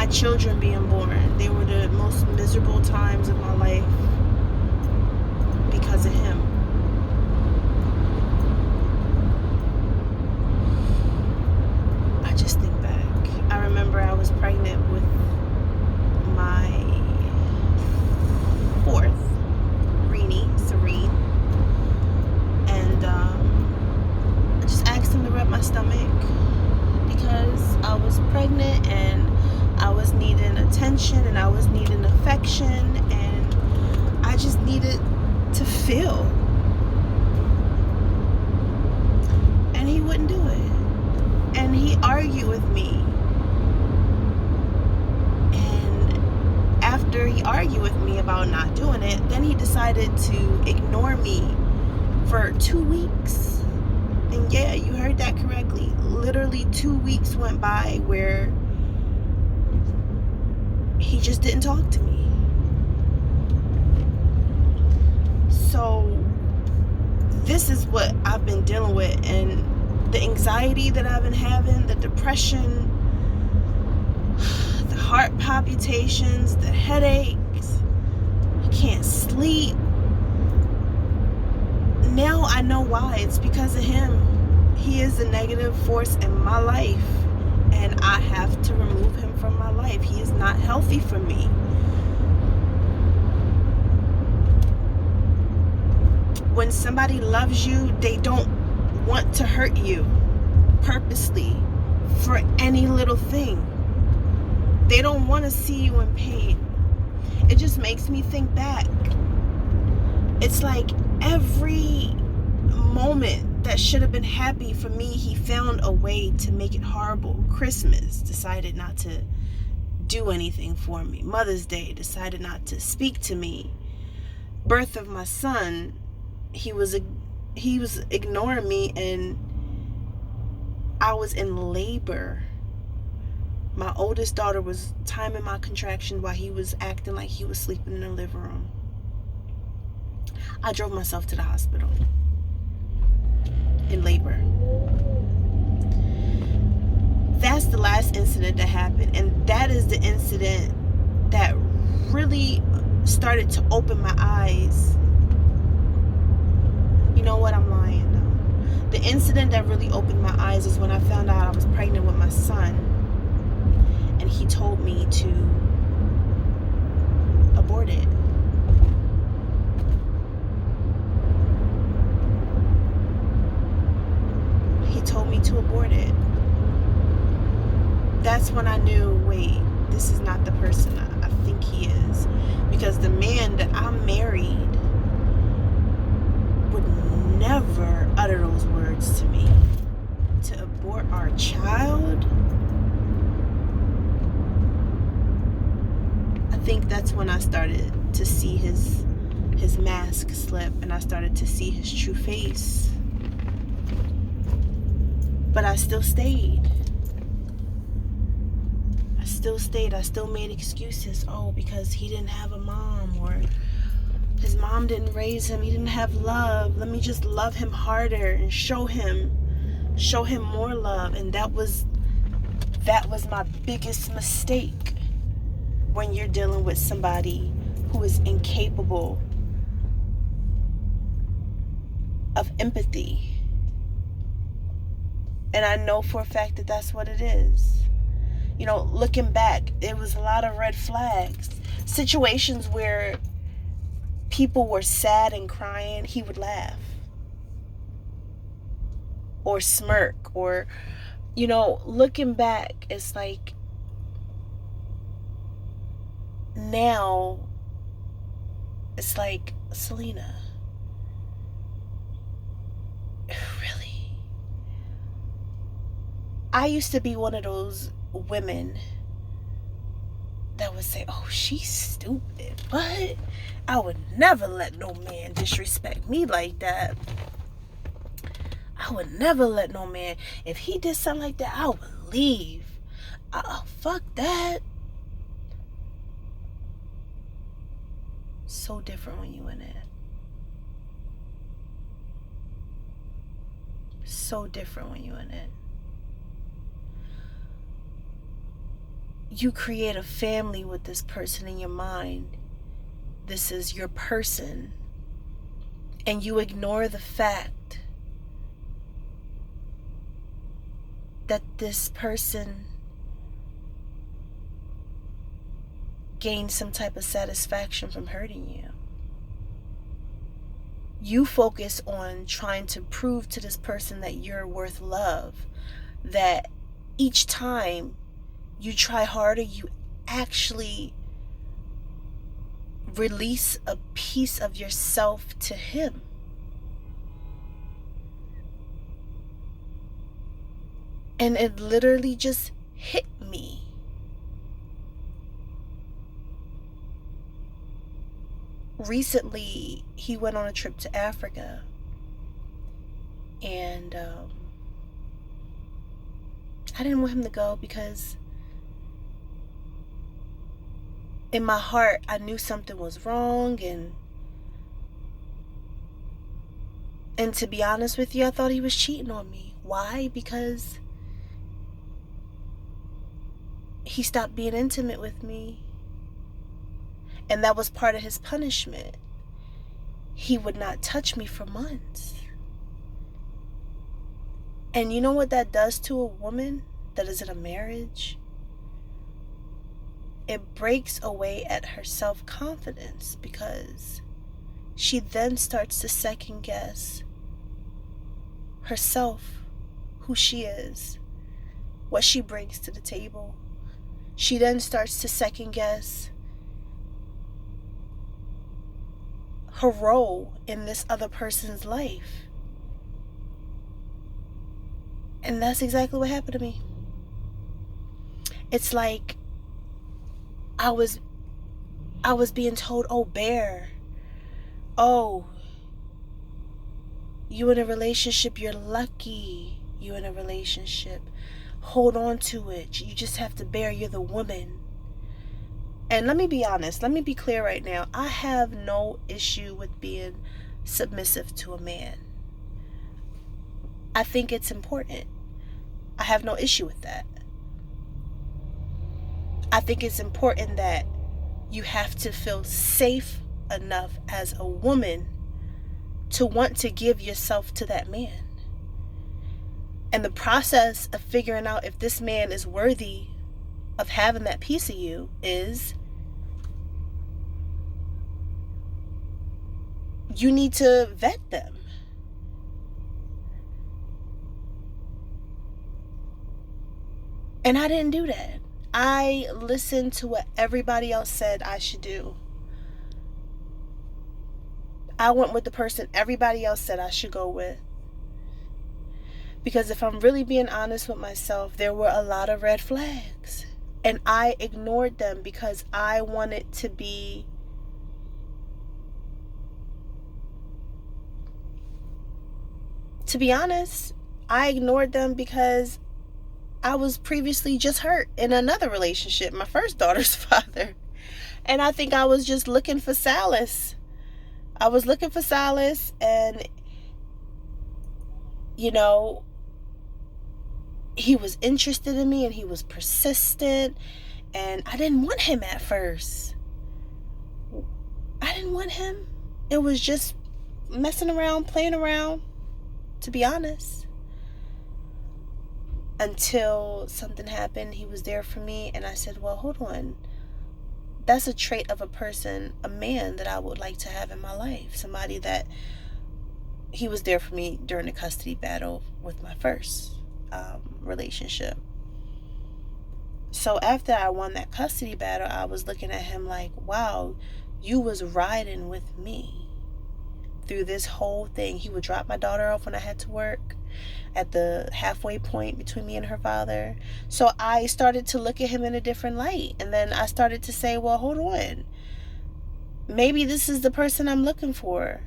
my children being born. They were the most miserable times of my life because of him. I just think back. I remember I was pregnant with my fourth, Serene, and I just asked him to rub my stomach because I was pregnant and I was needing attention and I was needing affection and I just needed to feel. And he wouldn't do it. And he argued with me. And after he argued with me about not doing it, then he decided to ignore me for 2 weeks. And yeah, you heard that correctly. Literally 2 weeks went by where he just didn't talk to me. So this is what I've been dealing with, and the anxiety that I've been having, the depression, the heart palpitations, the headaches, I can't sleep. Now I know why. It's because of him. He is a negative force in my life, and I have to remove him from my life. He is not healthy for me. When somebody loves you, they don't want to hurt you purposely for any little thing. They don't want to see you in pain. It just makes me think back. It's like every moment that should have been happy for me, he found a way to make it horrible. Christmas, decided not to do anything for me. Mother's Day, decided not to speak to me. Birth of my son, he was ignoring me, and I was in labor. My oldest daughter was timing my contraction while he was acting like he was sleeping in the living room. I drove myself to the hospital in labor. That's the last incident that happened, and that is the incident that really started to open my eyes. You know what? I'm lying now. The incident that really opened my eyes is when I found out I was pregnant with my son, and he told me to abort it. He told me to abort it. That's when I knew, wait, this is not the person I think he is. Because the man that I married would never utter those words to me. To abort our child? I think that's when I started to see his mask slip, and I started to see his true face. But I still stayed. I still made excuses. Oh, because he didn't have a mom, or his mom didn't raise him. He didn't have love. Let me just love him harder and show him more love. And that was my biggest mistake when you're dealing with somebody who is incapable of empathy. And I know for a fact that that's what it is. You know, looking back, it was a lot of red flags. Situations where people were sad and crying, he would laugh. Or smirk. Or, you know, looking back, it's like, now, it's like, Selena, really? I used to be one of those women that would say, oh, she's stupid, but I would never let no man disrespect me like that. I would never let no man, if he did something like that, I would leave. Fuck that. So different when you in it. So different when you in it. you create a family with this person in your mind. This is your person. And you ignore the fact that this person gained some type of satisfaction from hurting you. You focus on trying to prove to this person that you're worth love, that each time you try harder, you actually release a piece of yourself to him. And it literally just hit me. Recently, he went on a trip to Africa. And I didn't want him to go because in my heart, I knew something was wrong. And to be honest with you, I thought he was cheating on me. Why? Because he stopped being intimate with me. And that was part of his punishment. He would not touch me for months. And you know what that does to a woman that is in a marriage? It breaks away at her self-confidence, because she then starts to second guess herself, who she is, what she brings to the table. She then starts to second guess her role in this other person's life. And that's exactly what happened to me. It's like I was being told, oh, Bear, oh, you in a relationship, you're lucky you in a relationship. Hold on to it. You just have to bear, you're the woman. And let me be honest, let me be clear right now. I have no issue with being submissive to a man. I think it's important. I have no issue with that. I think it's important that you have to feel safe enough as a woman to want to give yourself to that man. And the process of figuring out if this man is worthy of having that piece of you is you need to vet them. And I didn't do that. I listened to what everybody else said I should do. I went with the person everybody else said I should go with. Because if I'm really being honest with myself, there were a lot of red flags. And I ignored them because I wanted to be honest, I ignored them because I was previously just hurt in another relationship, my first daughter's father. And I think I was just looking for solace. I was looking for solace, and, you know, he was interested in me and he was persistent, and I didn't want him at first. I didn't want him. It was just messing around, playing around, to be honest. Until something happened, he was there for me, and I said, well, hold on. That's a trait of a person, a man that I would like to have in my life. Somebody that, he was there for me during the custody battle with my first relationship. So after I won that custody battle, I was looking at him like, wow, you was riding with me through this whole thing. He would drop my daughter off when I had to work at the halfway point between me and her father. So I started to look at him in a different light. And then I started to say, well, hold on. Maybe this is the person I'm looking for.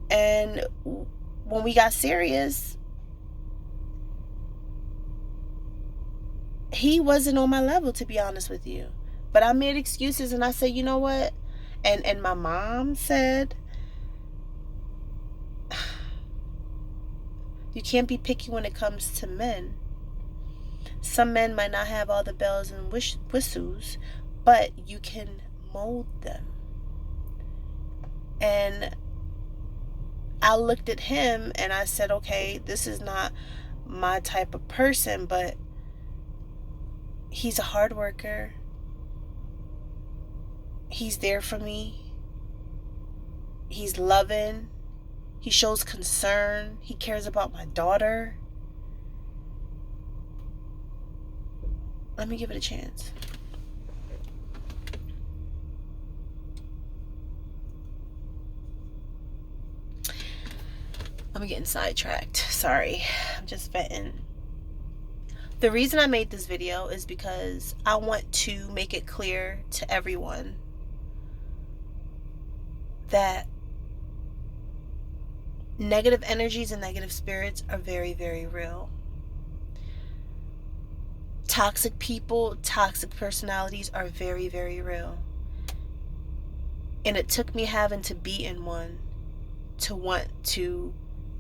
And when we got serious, he wasn't on my level, to be honest with you. But I made excuses, and I said, you know what? And my mom said, you can't be picky when it comes to men. Some men might not have all the bells and whistles, but you can mold them. And I looked at him and I said, okay, this is not my type of person, but he's a hard worker. He's there for me. He's loving. He shows concern. He cares about my daughter. Let me give it a chance. I'm getting sidetracked. Sorry. I'm just venting. The reason I made this video is because I want to make it clear to everyone that negative energies and negative spirits are very, very real. Toxic people, toxic personalities are very, very real. And it took me having to be in one to want to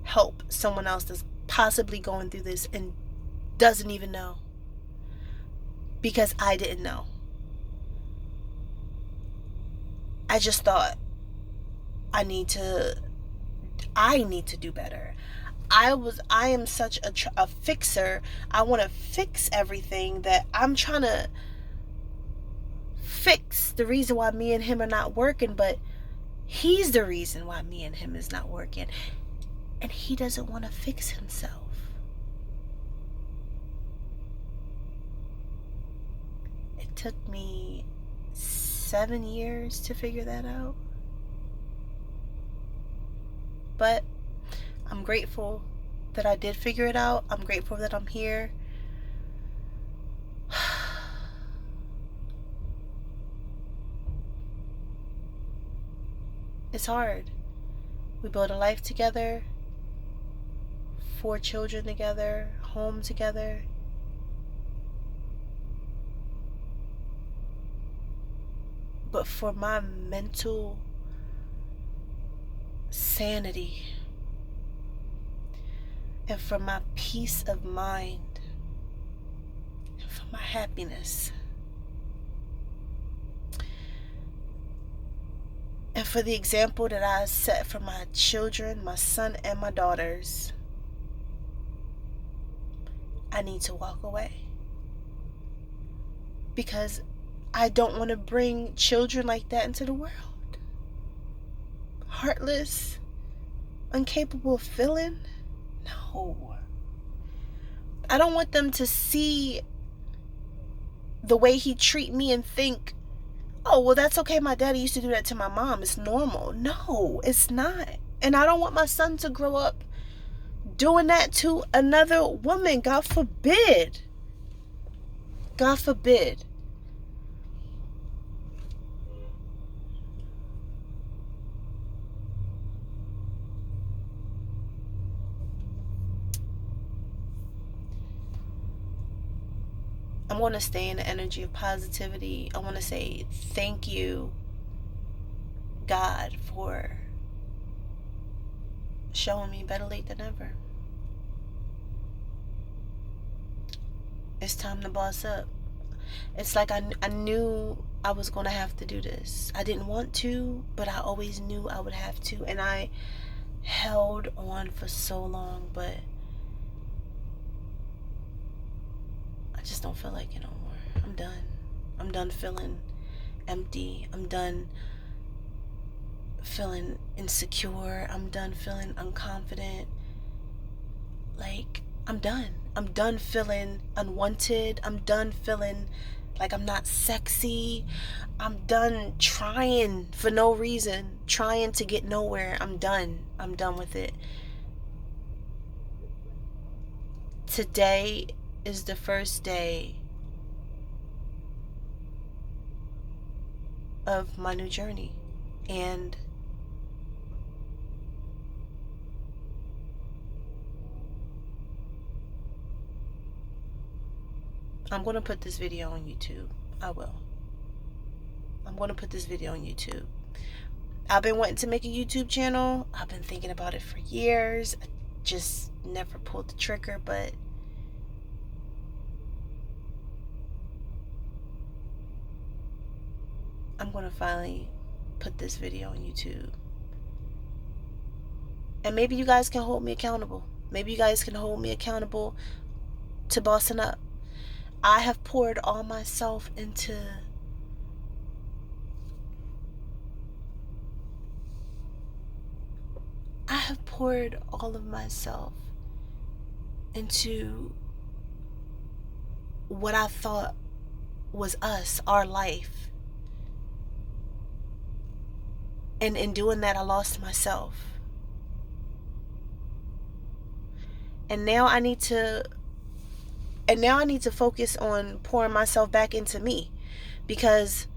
help someone else that's possibly going through this and doesn't even know, because I didn't know. I just thought I need to do better. I am such a fixer. I want to fix everything that I'm trying to fix the reason why me and him are not working, but he's the reason why me and him is not working. And he doesn't want to fix himself. It took me 7 years to figure that out. But I'm grateful that I did figure it out. I'm grateful that I'm here. It's hard. We build a life together, 4 children together, home together. But for my mental sanity and for my peace of mind and for my happiness and for the example that I set for my children, my son and my daughters, I need to walk away. Because I don't want to bring children like that into the world. Heartless, incapable of feeling. No. I don't want them to see the way he treat me and think, oh, well, that's okay. My daddy used to do that to my mom. It's normal. No, it's not. And I don't want my son to grow up doing that to another woman. God forbid. God forbid. I want to stay in the energy of positivity. I want to say thank you, God, for showing me better late than never. It's time to boss up. It's like I knew I was going to have to do this. I didn't want to, but I always knew I would have to. And I held on for so long, but I just don't feel like it no more. I'm done. I'm done feeling empty. I'm done feeling insecure. I'm done feeling unconfident. Like, I'm done. I'm done feeling unwanted. I'm done feeling like I'm not sexy. I'm done trying for no reason, trying to get nowhere. I'm done. I'm done with it. Today is the first day of my new journey, and I'm going to put this video on YouTube. I will. I'm going to put this video on YouTube. I've been wanting to make a YouTube channel. I've been thinking about it for years. I just never pulled the trigger, but I'm going to finally put this video on YouTube. And maybe you guys can hold me accountable. Maybe you guys can hold me accountable to bossing up. I have poured all myself into all of myself into what I thought was us, our life. And in doing that, I lost myself. And now I need to focus on pouring myself back into me, because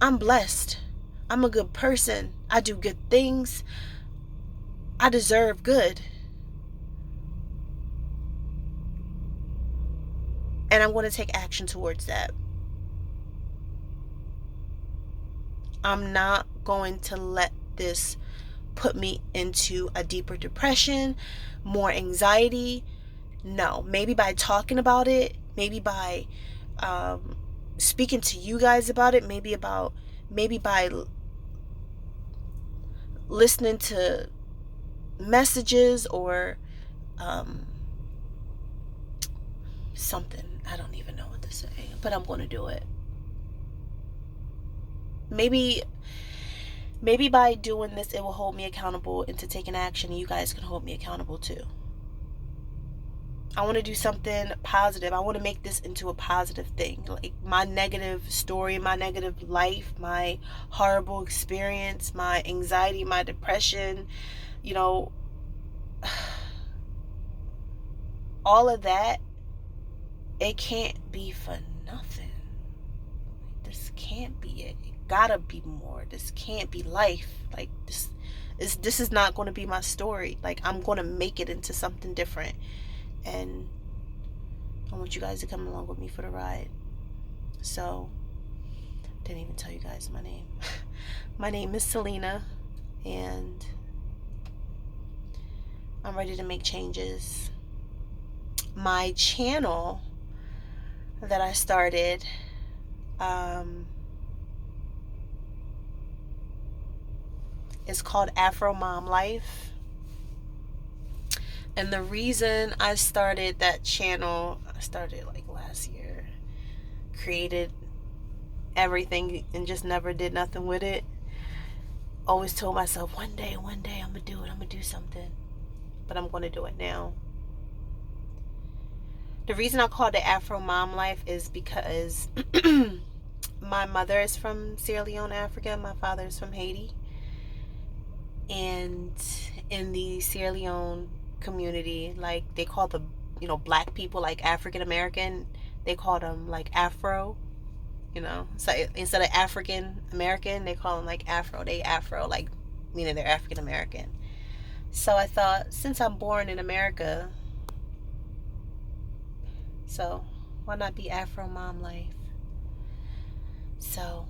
I'm blessed. I'm a good person. I do good things. I deserve good. And I'm going to take action towards that. I'm not going to let this put me into a deeper depression, more anxiety. No, maybe by talking about it, maybe by speaking to you guys about it, maybe by listening to messages or something. I don't even know what to say, but I'm going to do it. Maybe by doing this, it will hold me accountable into taking action, and you guys can hold me accountable too. I want to do something positive. I want to make this into a positive thing. Like my negative story, my negative life, my horrible experience, my anxiety, my depression, all of that, it can't be for nothing. This can't be it. It gotta be more. This can't be life. Like this is not going to be my story. Like I'm going to make it into something different. And I want you guys to come along with me for the ride. So, didn't even tell you guys my name. My name is Selena, and I'm ready to make changes. My channel that I started, is called Afro Mom Life. And the reason I started that channel, I started like last year, created everything and just never did nothing with it. Always told myself, one day I'm going to do it. I'm going to do something. But I'm going to do it now. The reason I called it Afro Mom Life is because my mother is from Sierra Leone, Africa. My father is from Haiti. And in the Sierra Leone community, like they call the black people like African American, they call them like Afro, so instead of African American, they call them like Afro. They Afro, like meaning they're African American. So I thought, since I'm born in America, so why not be Afro Mom Life? So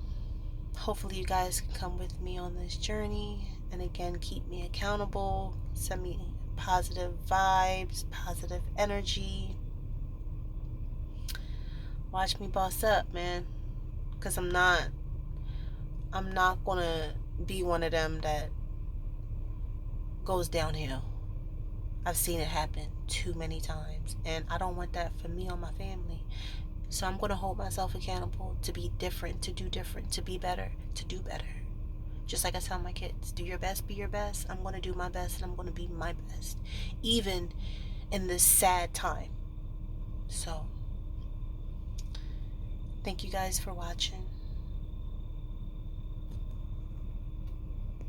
hopefully you guys can come with me on this journey, and again, keep me accountable, send me positive vibes, positive energy. Watch me boss up, man, because I'm not gonna be one of them that goes downhill. I've seen it happen too many times, and I don't want that for me or my family. So I'm gonna hold myself accountable to be different, to do different, to be better, to do better. Just like I tell my kids, do your best, be your best. I'm going to do my best, and I'm going to be my best, even in this sad time. So, thank you guys for watching.